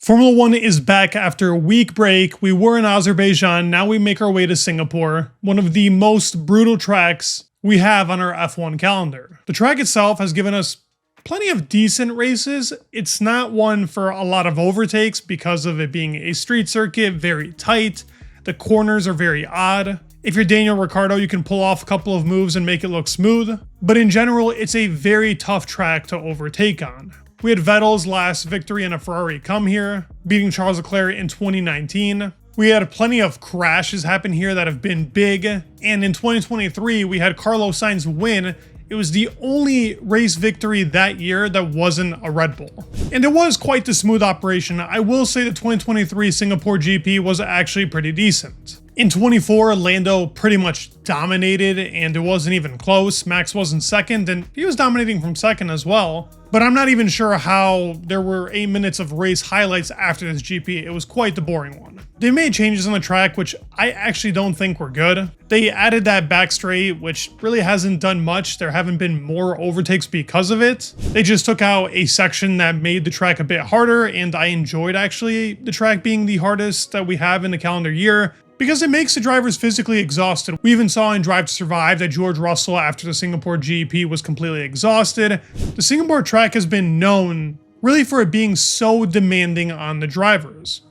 Formula One is back after a week break. We were in Azerbaijan, now we make our way to Singapore, one of the most brutal tracks we have on our F1 calendar. The track itself has given us plenty of decent races. It's not one for a lot of overtakes because of it being a street circuit, very tight. The corners are very odd. If you're Daniel Ricciardo, you can pull off a couple of moves and make it look smooth. But in general, it's a very tough track to overtake on. We had Vettel's last victory in a Ferrari come here, beating Charles Leclerc in 2019. We had plenty of crashes happen here that have been big. And in 2023, we had Carlos Sainz win. It was the only race victory that year that wasn't a Red Bull. And it was quite the smooth operation. I will say the 2023 Singapore GP was actually pretty decent. In 24, Lando pretty much dominated and it wasn't even close. Max wasn't second and he was dominating from second as well. But I'm not even sure how there were 8 minutes of race highlights after this GP. It was quite the boring one. They made changes on the track, which I actually don't think were good. They added that back straight, which really hasn't done much. There haven't been more overtakes because of it. They just took out a section that made the track a bit harder, and I enjoyed actually the track being the hardest that we have in the calendar year, because it makes the drivers physically exhausted. We even saw in Drive to Survive that George Russell, after the Singapore GP, was completely exhausted. The Singapore track has been known really for it being so demanding on the drivers.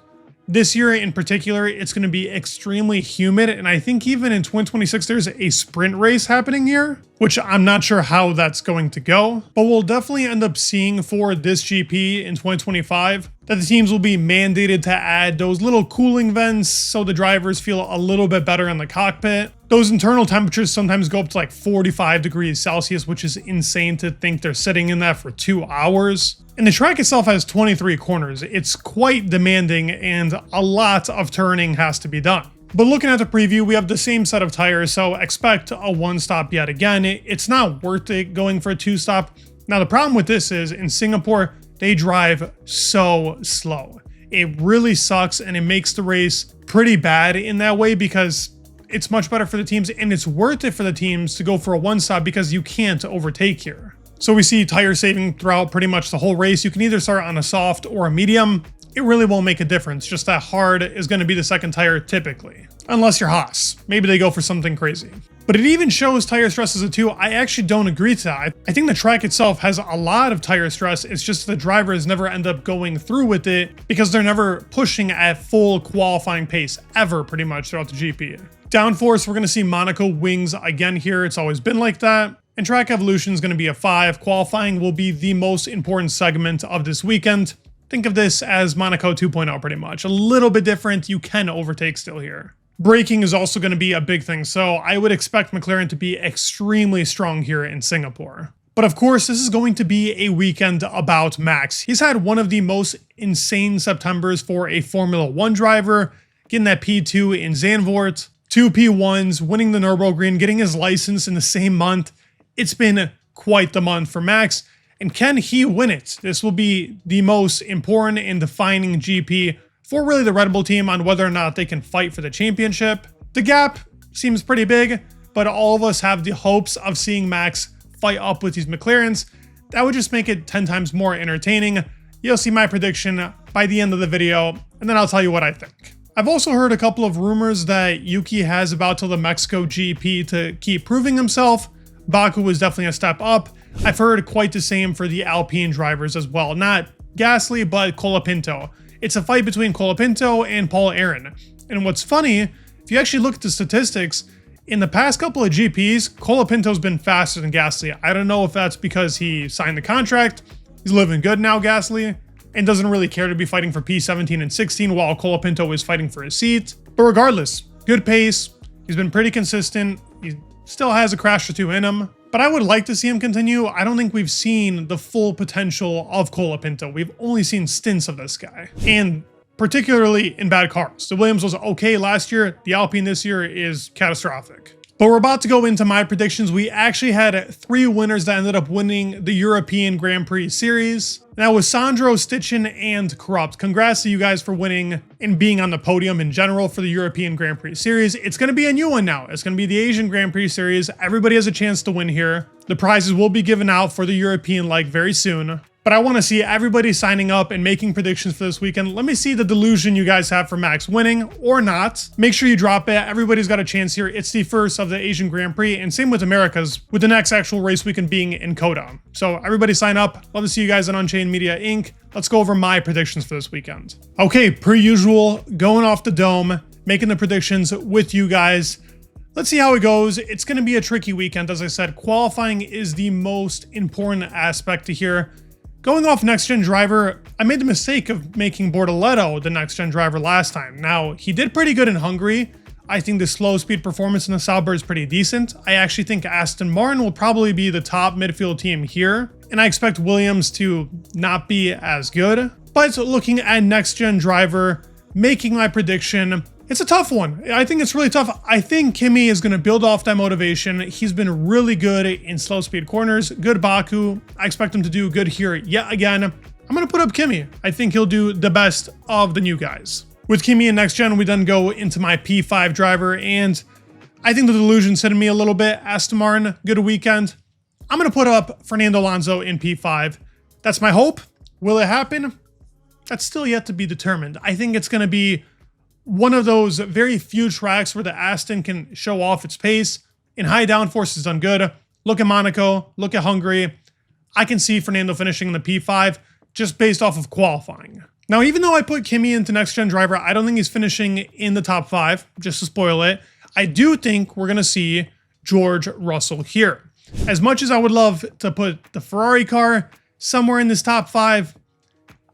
This year in particular, it's going to be extremely humid, and I think even in 2026 there's a sprint race happening here, which I'm not sure how that's going to go, but we'll definitely end up seeing for this GP in 2025 that the teams will be mandated to add those little cooling vents so the drivers feel a little bit better in the cockpit. Those internal temperatures sometimes go up to like 45 degrees Celsius, which is insane to think they're sitting in that for 2 hours. And the track itself has 23 corners. It's quite demanding and a lot of turning has to be done. But looking at the preview, we have the same set of tires, so expect a one-stop yet again. It's not worth it going for a two-stop. Now the problem with this is in Singapore, they drive so slow. It really sucks and it makes the race pretty bad in that way because it's much better for the teams and it's worth it for the teams to go for a one-stop because you can't overtake here. So we see tire saving throughout pretty much the whole race. You can either start on a soft or a medium. It really won't make a difference. Just that hard is going to be the second tire typically. Unless you're Haas. Maybe they go for something crazy. But it even shows tire stress as a 2. I actually don't agree to that. I think the track itself has a lot of tire stress. It's just the drivers never end up going through with it because they're never pushing at full qualifying pace ever pretty much throughout the GP. Downforce, we're going to see Monaco wings again here. It's always been like that. And track evolution is going to be a 5. Qualifying will be the most important segment of this weekend. Think of this as Monaco 2.0 pretty much. A little bit different. You can overtake still here. Braking is also going to be a big thing, so I would expect McLaren to be extremely strong here in Singapore. But of course, this is going to be a weekend about Max. He's had one of the most insane Septembers for a Formula One driver, getting that P2 in Zandvoort, 2 P1s, winning the Nürburgring, getting his license in the same month. It's been quite the month for Max, and can he win it? This will be the most important and defining GP for really the Red Bull team on whether or not they can fight for the championship. The gap seems pretty big, but all of us have the hopes of seeing Max fight up with these McLarens. That would just make it 10 times more entertaining. You'll see my prediction by the end of the video, and then I'll tell you what I think. I've also heard a couple of rumors that Yuki has about till the Mexico GP to keep proving himself. Baku was definitely a step up. I've heard quite the same for the Alpine drivers as well. Not Gasly, but Colapinto. It's a fight between Colapinto and Paul Aaron. And what's funny, if you actually look at the statistics, in the past couple of GPs, Colapinto's been faster than Gasly. I don't know if that's because he signed the contract, he's living good now, Gasly, and doesn't really care to be fighting for P17 and 16 while Colapinto is fighting for his seat. But regardless, good pace, he's been pretty consistent, he still has a crash or 2 in him. But I would like to see him continue. I don't think we've seen the full potential of Colapinto. We've only seen stints of this guy. And particularly in bad cars. The Williams was okay last year. The Alpine this year is catastrophic. But we're about to go into my predictions. We actually had 3 winners that ended up winning the European Grand Prix series. That was Sandro, Stitchin, and Corrupt. Congrats to you guys for winning and being on the podium in general for the European Grand Prix series. It's going to be a new one now. It's going to be the Asian Grand Prix series. Everybody has a chance to win here. The prizes will be given out for the European leg very soon. But I want to see everybody signing up and making predictions for this weekend. Let me see the delusion you guys have for Max winning or not. Make sure you drop it. Everybody's got a chance here. It's the first of the Asian Grand Prix, and same with America's, with the next actual race weekend being in Coda. So everybody sign up. Love to see you guys on Unchained Media Inc. Let's go over my predictions for this weekend. Okay, per usual, going off the dome, making the predictions with you guys. Let's see how it goes. It's going to be a tricky weekend. As I said, qualifying is the most important aspect to here. Going off next-gen driver, I made the mistake of making Bortoleto the next-gen driver last time. Now, he did pretty good in Hungary. I think the slow speed performance in the Sauber is pretty decent. I actually think Aston Martin will probably be the top midfield team here, and I expect Williams to not be as good. But looking at next-gen driver, making my prediction, it's a tough one. I think it's really tough. I think Kimi is going to build off that motivation. He's been really good in slow speed corners, good Baku. I expect him to do good here yet again. I'm going to put up Kimi. I think he'll do the best of the new guys. With Kimi and next gen, we then go into my P5 driver, and I think the delusion's hitting me a little bit. Aston Martin, good weekend. I'm going to put up Fernando Alonso in P5. That's my hope. Will it happen? That's still yet to be determined. I think it's going to be one of those very few tracks where the Aston can show off its pace. In high downforce, it's done good. Look at Monaco, look at Hungary. I can see Fernando finishing in the P5 just based off of qualifying. Now, even though I put Kimi into next-gen driver, I don't think he's finishing in the top 5, just to spoil it. I do think we're going to see George Russell here. As much as I would love to put the Ferrari car somewhere in this top 5,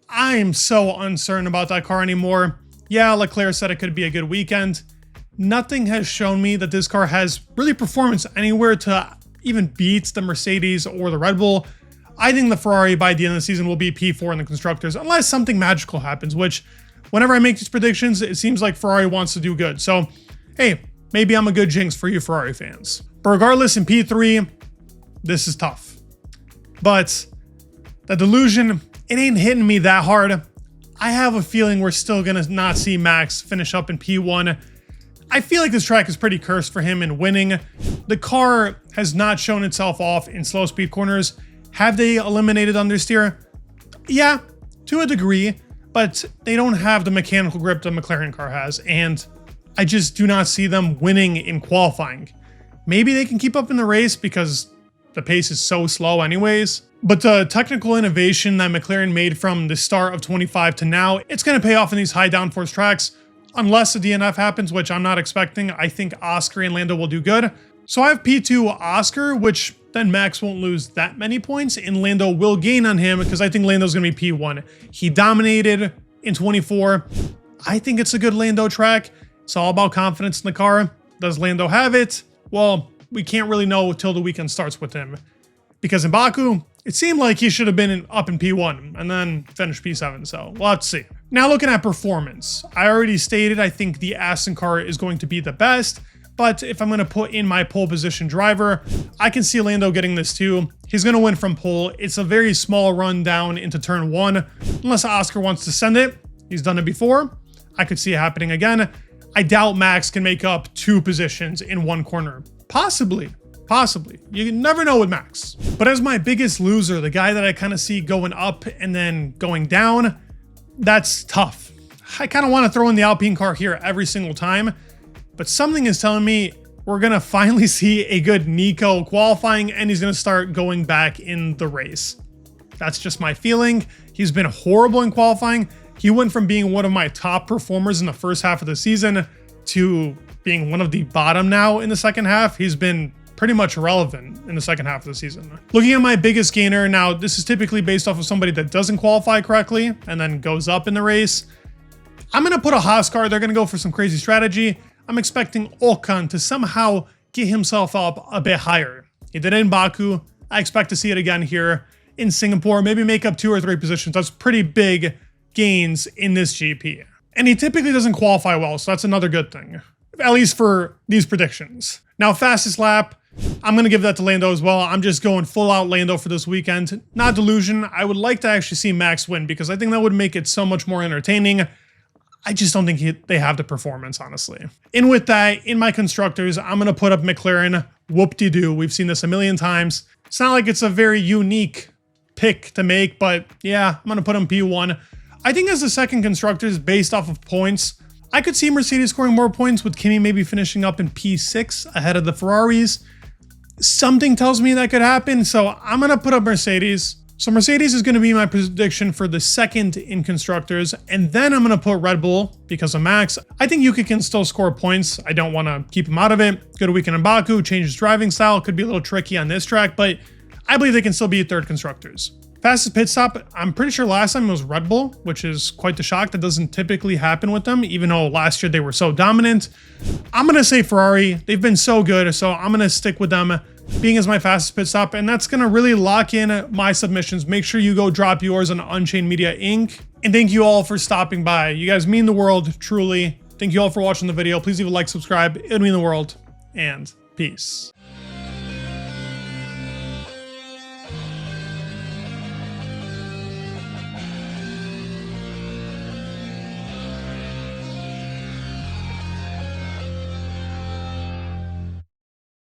I am so uncertain about that car anymore. Yeah, Leclerc said it could be a good weekend. Nothing has shown me that this car has really performance anywhere to even beat the Mercedes or the Red Bull. I think the Ferrari by the end of the season will be P4 in the Constructors, unless something magical happens, which whenever I make these predictions, it seems like Ferrari wants to do good. So, hey, maybe I'm a good jinx for you Ferrari fans. But regardless, in P3, this is tough. But the delusion, it ain't hitting me that hard. I have a feeling we're still going to not see Max finish up in P1. I feel like this track is pretty cursed for him in winning. The car has not shown itself off in slow speed corners. Have they eliminated understeer? Yeah, to a degree, but they don't have the mechanical grip the McLaren car has, and I just do not see them winning in qualifying. Maybe they can keep up in the race because the pace is so slow anyways. But the technical innovation that McLaren made from the start of 25 to now, it's going to pay off in these high downforce tracks. Unless the DNF happens, which I'm not expecting, I think Oscar and Lando will do good. So I have P2 Oscar, which then Max won't lose that many points, and Lando will gain on him because I think Lando's going to be P1. He dominated in 24. I think it's a good Lando track. It's all about confidence in the car. Does Lando have it? Well, we can't really know until the weekend starts with him. Because in Baku, it seemed like he should have been up in P1 and then finished P7, so we'll have to see. Now looking at performance, I already stated I think the Aston car is going to be the best, but if I'm going to put in my pole position driver, I can see Lando getting this too. He's going to win from pole. It's a very small run down into turn 1, unless Oscar wants to send it. He's done it before. I could see it happening again. I doubt Max can make up 2 positions in 1 corner. Possibly. You never know with Max. But as my biggest loser, the guy that I kind of see going up and then going down, that's tough. I kind of want to throw in the Alpine car here every single time, but something is telling me we're going to finally see a good Nico qualifying and he's going to start going back in the race. That's just my feeling. He's been horrible in qualifying. He went from being one of my top performers in the first half of the season to being one of the bottom now in the second half. He's been pretty much irrelevant in the second half of the season. Looking at my biggest gainer, now this is typically based off of somebody that doesn't qualify correctly and then goes up in the race. I'm going to put a Haas car. They're going to go for some crazy strategy. I'm expecting Ocon to somehow get himself up a bit higher. He did it in Baku. I expect to see it again here in Singapore, maybe make up 2 or 3 positions. That's pretty big gains in this GP. And he typically doesn't qualify well, so that's another good thing, at least for these predictions. Now, fastest lap, I'm going to give that to Lando as well. I'm just going full out Lando for this weekend. Not delusion. I would like to actually see Max win because I think that would make it so much more entertaining. I just don't think they have the performance, honestly. And with that, in my constructors, I'm going to put up McLaren. Whoop-de-doo. We've seen this a million times. It's not like it's a very unique pick to make, but yeah, I'm gonna put them P1. I think as the second constructors based off of points, I could see Mercedes scoring more points with Kimi maybe finishing up in P6 ahead of the Ferraris. Something tells me that could happen, so I'm gonna put up Mercedes. So Mercedes is gonna be my prediction for the second in constructors, and then I'm gonna put Red Bull because of Max. I think Yuki can still score points. I don't wanna keep him out of it. Good weekend in Baku, change his driving style. Could be a little tricky on this track, but I believe they can still be third constructors. Fastest pit stop, I'm pretty sure last time it was Red Bull, which is quite the shock. That doesn't typically happen with them, even though last year they were so dominant. I'm gonna say Ferrari. They've been so good, so I'm gonna stick with them being as my fastest pit stop, and that's gonna really lock in my submissions. Make sure you go drop yours on Unchained Media Inc. And thank you all for stopping by. You guys mean the world, truly. Thank you all for watching the video. Please leave a like, subscribe. It would mean the world, and peace.